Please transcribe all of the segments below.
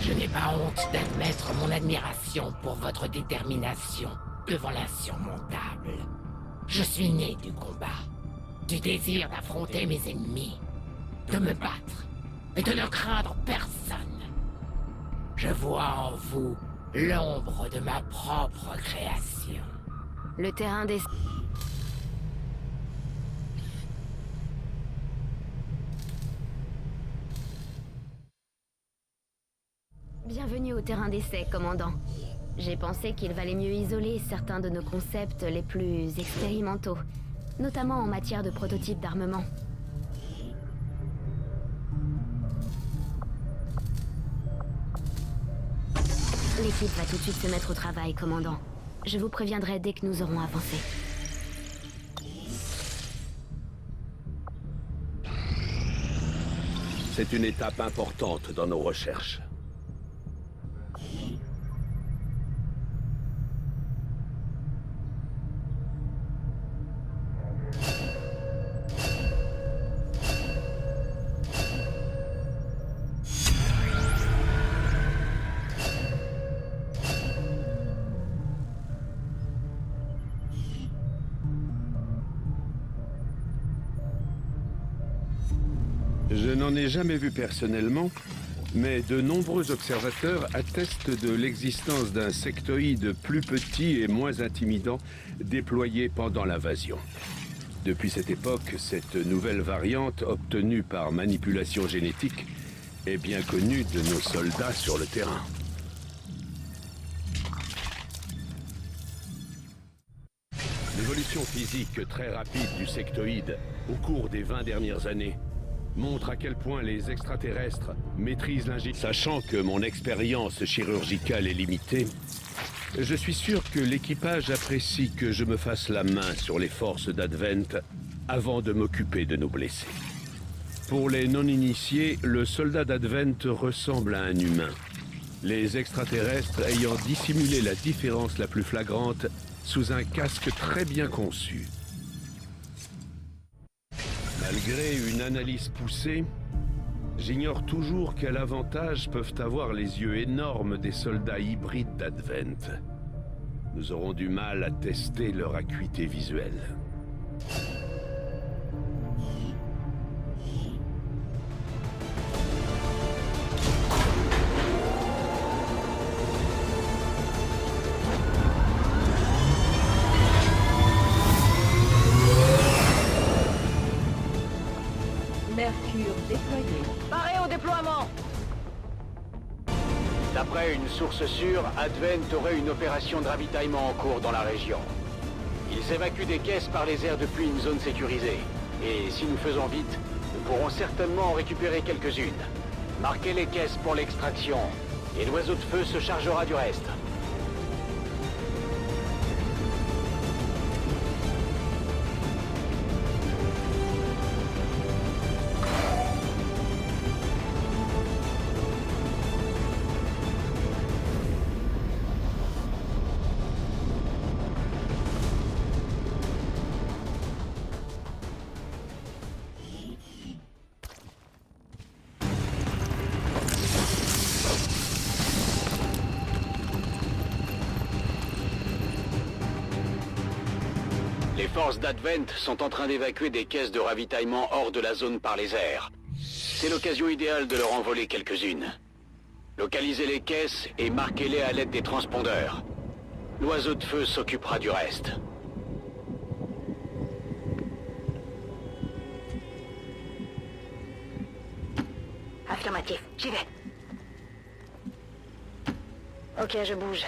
Je n'ai pas honte d'admettre mon admiration pour votre détermination devant l'insurmontable. Je suis né du combat, du désir d'affronter mes ennemis, de me battre et de ne craindre personne. Je vois en vous l'ombre de ma propre création. Le terrain des... Bienvenue au terrain d'essai, commandant. J'ai pensé qu'il valait mieux isoler certains de nos concepts les plus expérimentaux, notamment en matière de prototypes d'armement. L'équipe va tout de suite se mettre au travail, commandant. Je vous préviendrai dès que nous aurons avancé. C'est une étape importante dans nos recherches. Je n'en ai jamais vu personnellement, mais de nombreux observateurs attestent de l'existence d'un sectoïde plus petit et moins intimidant déployé pendant l'invasion. Depuis cette époque, cette nouvelle variante obtenue par manipulation génétique est bien connue de nos soldats sur le terrain. L'évolution physique très rapide du sectoïde au cours des 20 dernières années montre à quel point les extraterrestres maîtrisent l'ingestion. Sachant que mon expérience chirurgicale est limitée, je suis sûr que l'équipage apprécie que je me fasse la main sur les forces d'Advent avant de m'occuper de nos blessés. Pour les non-initiés, le soldat d'Advent ressemble à un humain, les extraterrestres ayant dissimulé la différence la plus flagrante sous un casque très bien conçu. Malgré une analyse poussée, j'ignore toujours quel avantage peuvent avoir les yeux énormes des soldats hybrides d'Advent. Nous aurons du mal à tester leur acuité visuelle. Mercure déployé. Paré au déploiement! D'après une source sûre, Advent aurait une opération de ravitaillement en cours dans la région. Ils évacuent des caisses par les airs depuis une zone sécurisée. Et si nous faisons vite, nous pourrons certainement en récupérer quelques-unes. Marquez les caisses pour l'extraction, et l'oiseau de feu se chargera du reste. Les forces d'Advent sont en train d'évacuer des caisses de ravitaillement hors de la zone par les airs. C'est l'occasion idéale de leur envoler quelques-unes. Localisez les caisses et marquez-les à l'aide des transpondeurs. L'oiseau de feu s'occupera du reste. Affirmatif, j'y vais. Ok, je bouge.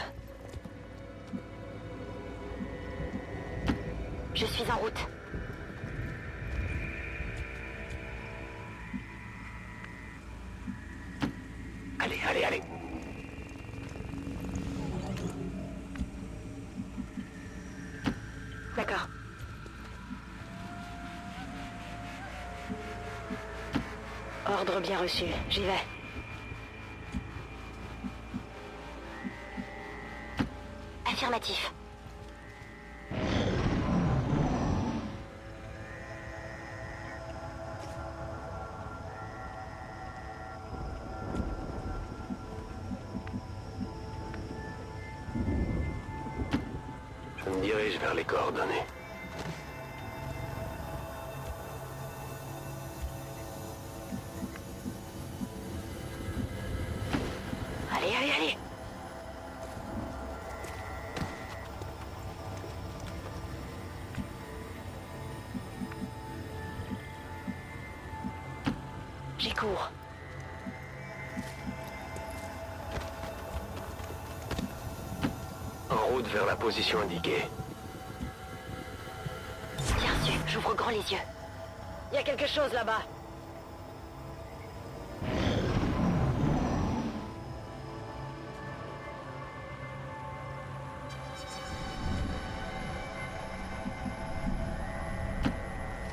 Je suis en route. Allez, allez, allez. D'accord. Ordre bien reçu, j'y vais. Affirmatif. dirige vers les coordonnées. Allez, allez, allez! J'y cours. En route vers la position indiquée. Bien sûr, j'ouvre grand les yeux. Il y a quelque chose là-bas.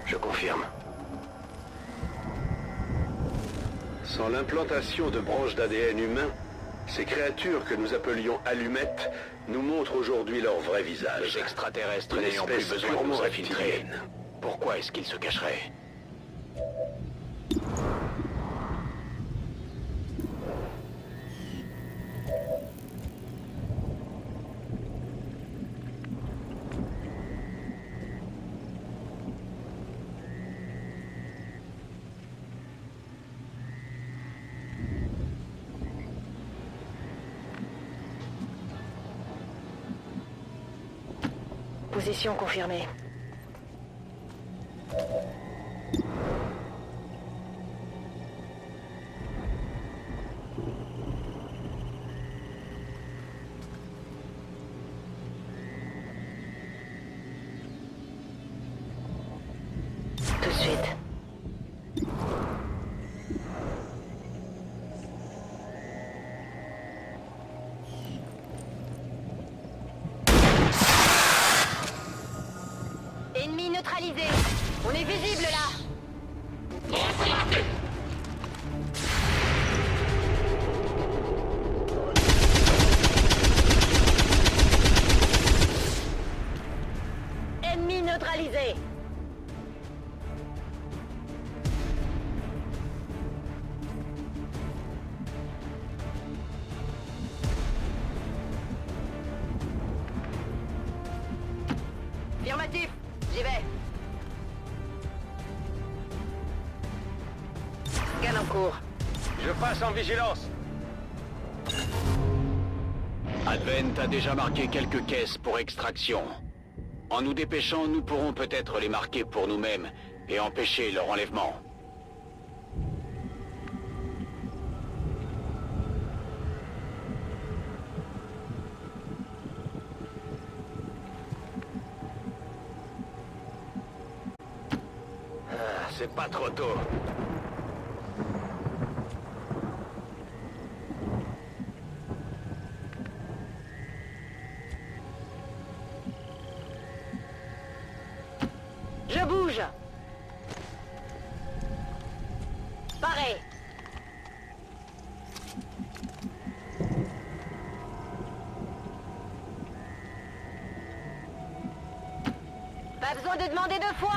Je confirme. Sans l'implantation de branches d'ADN humain, ces créatures que nous appelions allumettes nous montrent aujourd'hui leur vrai visage. Les extraterrestres n'ayant plus besoin de nous infiltrer. Pourquoi est-ce qu'ils se cacheraient? Position confirmée. Tout de suite. Ennemi neutralisé. On est visible là. Ennemi neutralisé. Affirmatif. J'y vais. Scan en cours. Je passe en vigilance. Advent a déjà marqué quelques caisses pour extraction. En nous dépêchant, nous pourrons peut-être les marquer pour nous-mêmes et empêcher leur enlèvement. C'est pas trop tôt. Je bouge. Pareil. Pas besoin de demander deux fois.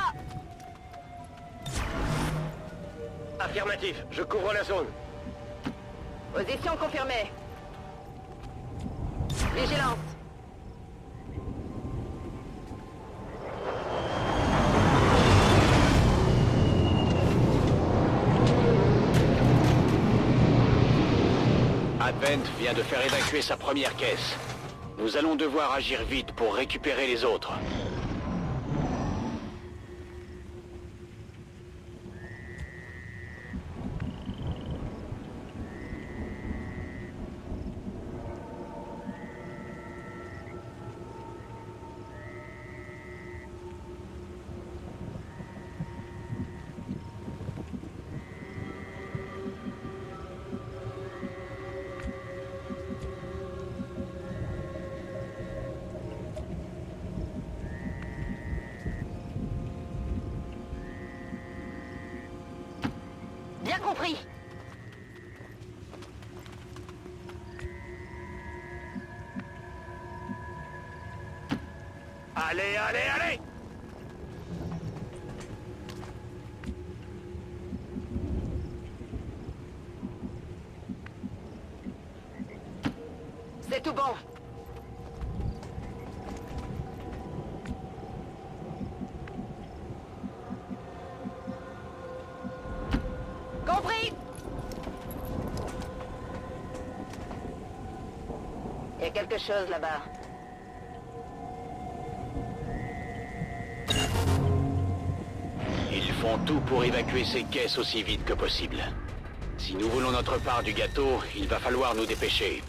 Affirmatif, je couvre la zone. Position confirmée. Vigilance. Advent vient de faire évacuer sa première caisse. Nous allons devoir agir vite pour récupérer les autres. Bien compris. Allez, allez, allez! C'est tout bon. Il y a quelque chose là-bas. Ils font tout pour évacuer ces caisses aussi vite que possible. Si nous voulons notre part du gâteau, il va falloir nous dépêcher.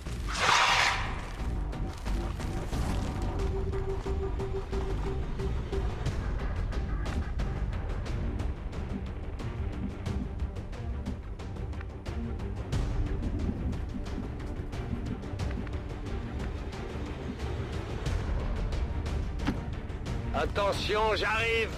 Attention, j'arrive!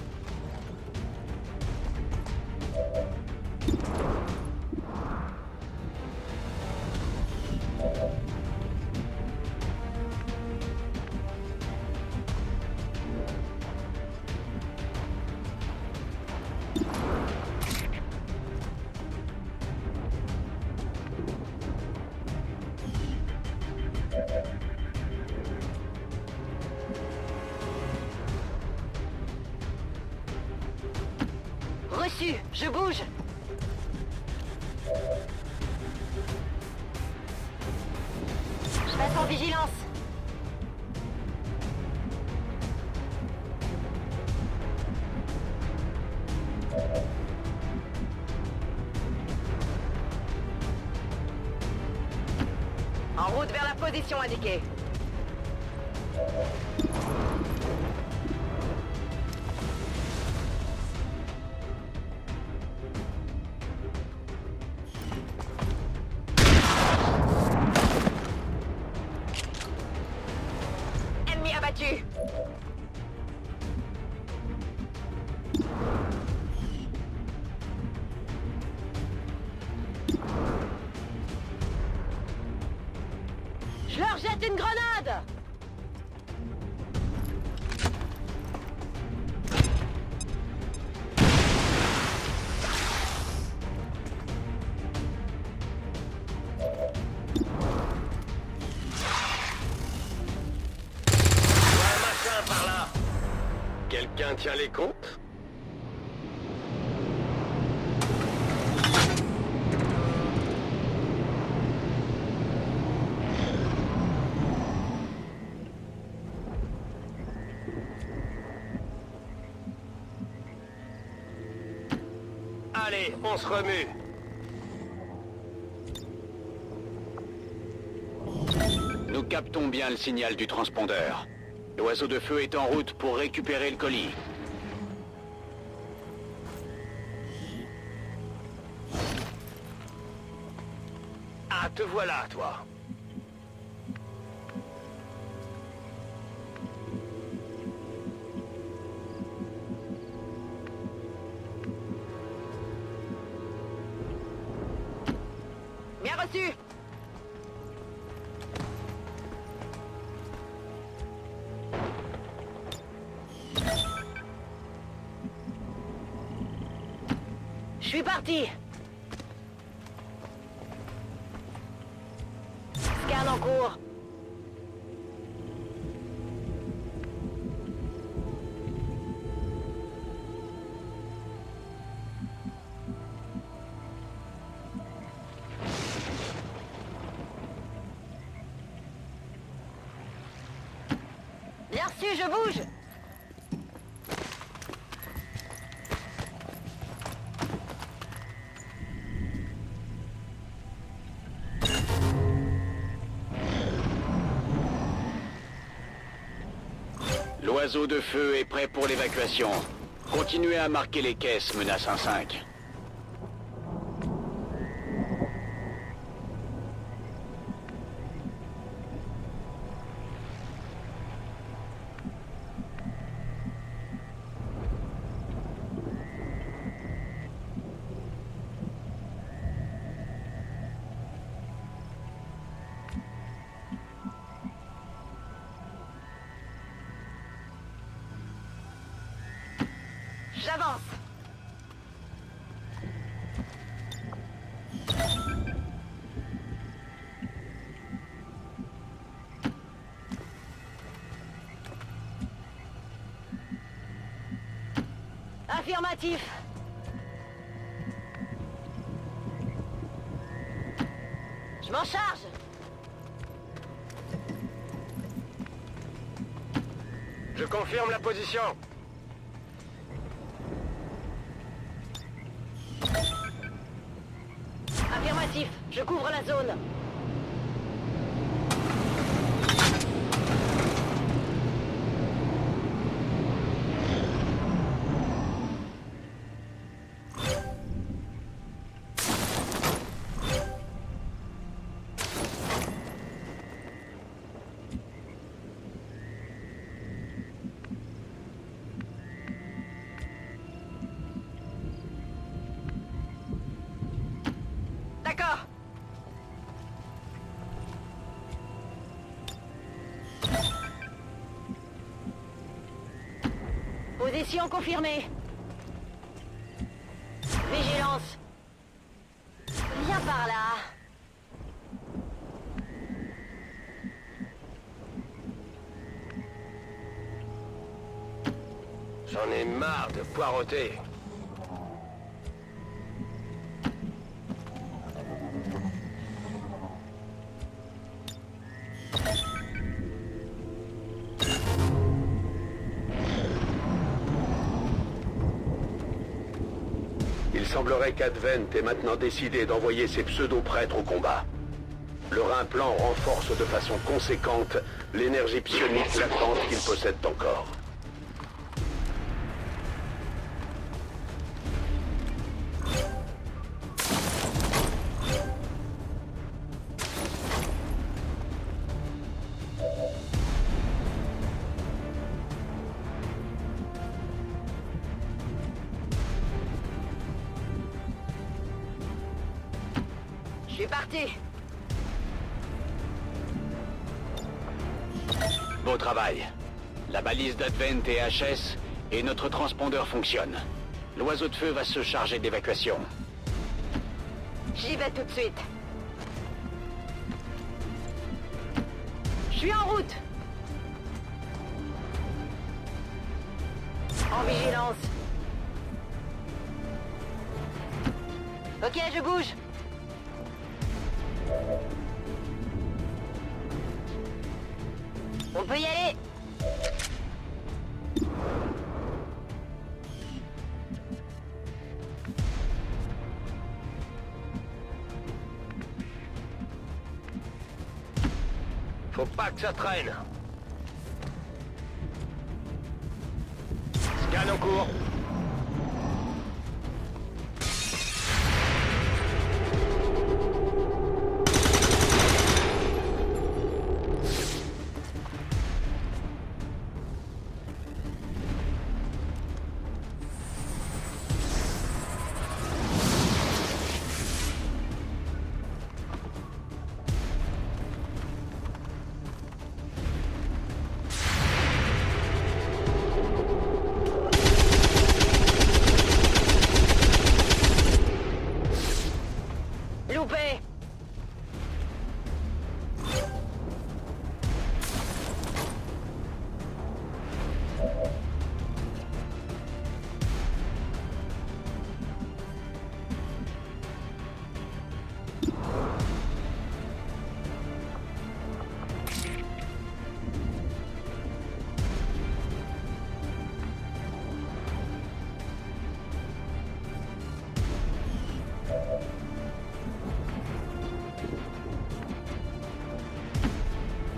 Reçu, je bouge. Je passe en vigilance. En route vers la position indiquée. Ennemi abattu. Je leur jette une grenade! Quelqu'un tient les comptes? Allez, on se remue. Nous captons bien le signal du transpondeur. L'oiseau de feu est en route pour récupérer le colis. Ah, te voilà, toi. Bien reçu. Je suis parti. Scan en cours. Bien reçu, je bouge. L'oiseau de feu est prêt pour l'évacuation. Continuez à marquer les caisses, menace 1-5. J'avance. Affirmatif. Je m'en charge. Je confirme la position. Affirmatif, je couvre la zone. D'accord. Position confirmée. Vigilance. Viens par là. J'en ai marre de poireauter. Il semblerait qu'Advent ait maintenant décidé d'envoyer ses pseudo-prêtres au combat. Leur implant renforce de façon conséquente l'énergie psionique latente qu'ils possèdent encore. Je suis parti. Beau travail. La balise d'Advent et HS et notre transpondeur fonctionnent. L'oiseau de feu va se charger d'évacuation. J'y vais tout de suite. Je suis en route. En vigilance. Ok, je bouge. On peut y aller. Faut pas que ça traîne. Scan en cours. Loupé.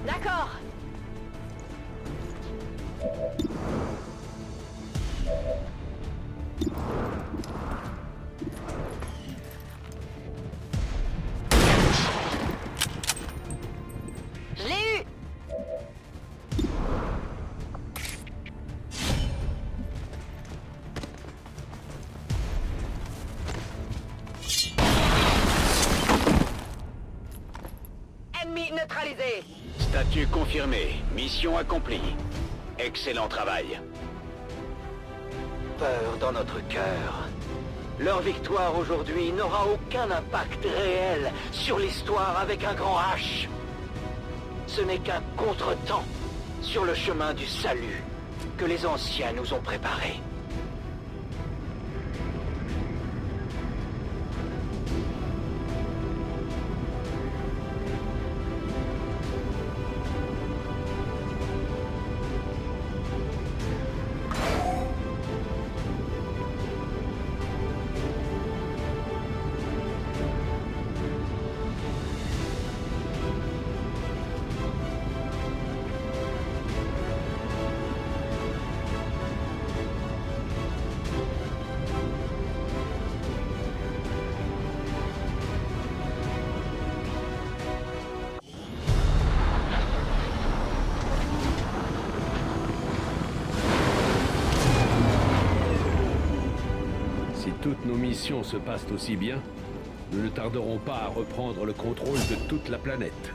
D'accord. Je l'ai eu. Ennemi neutralisé. Statut confirmé. Mission accomplie. Excellent travail. Peur dans notre cœur. Leur victoire aujourd'hui n'aura aucun impact réel sur l'histoire avec un grand H. Ce n'est qu'un contretemps sur le chemin du salut que les anciens nous ont préparé. toutes nos missions se passent aussi bien, nous ne tarderons pas à reprendre le contrôle de toute la planète.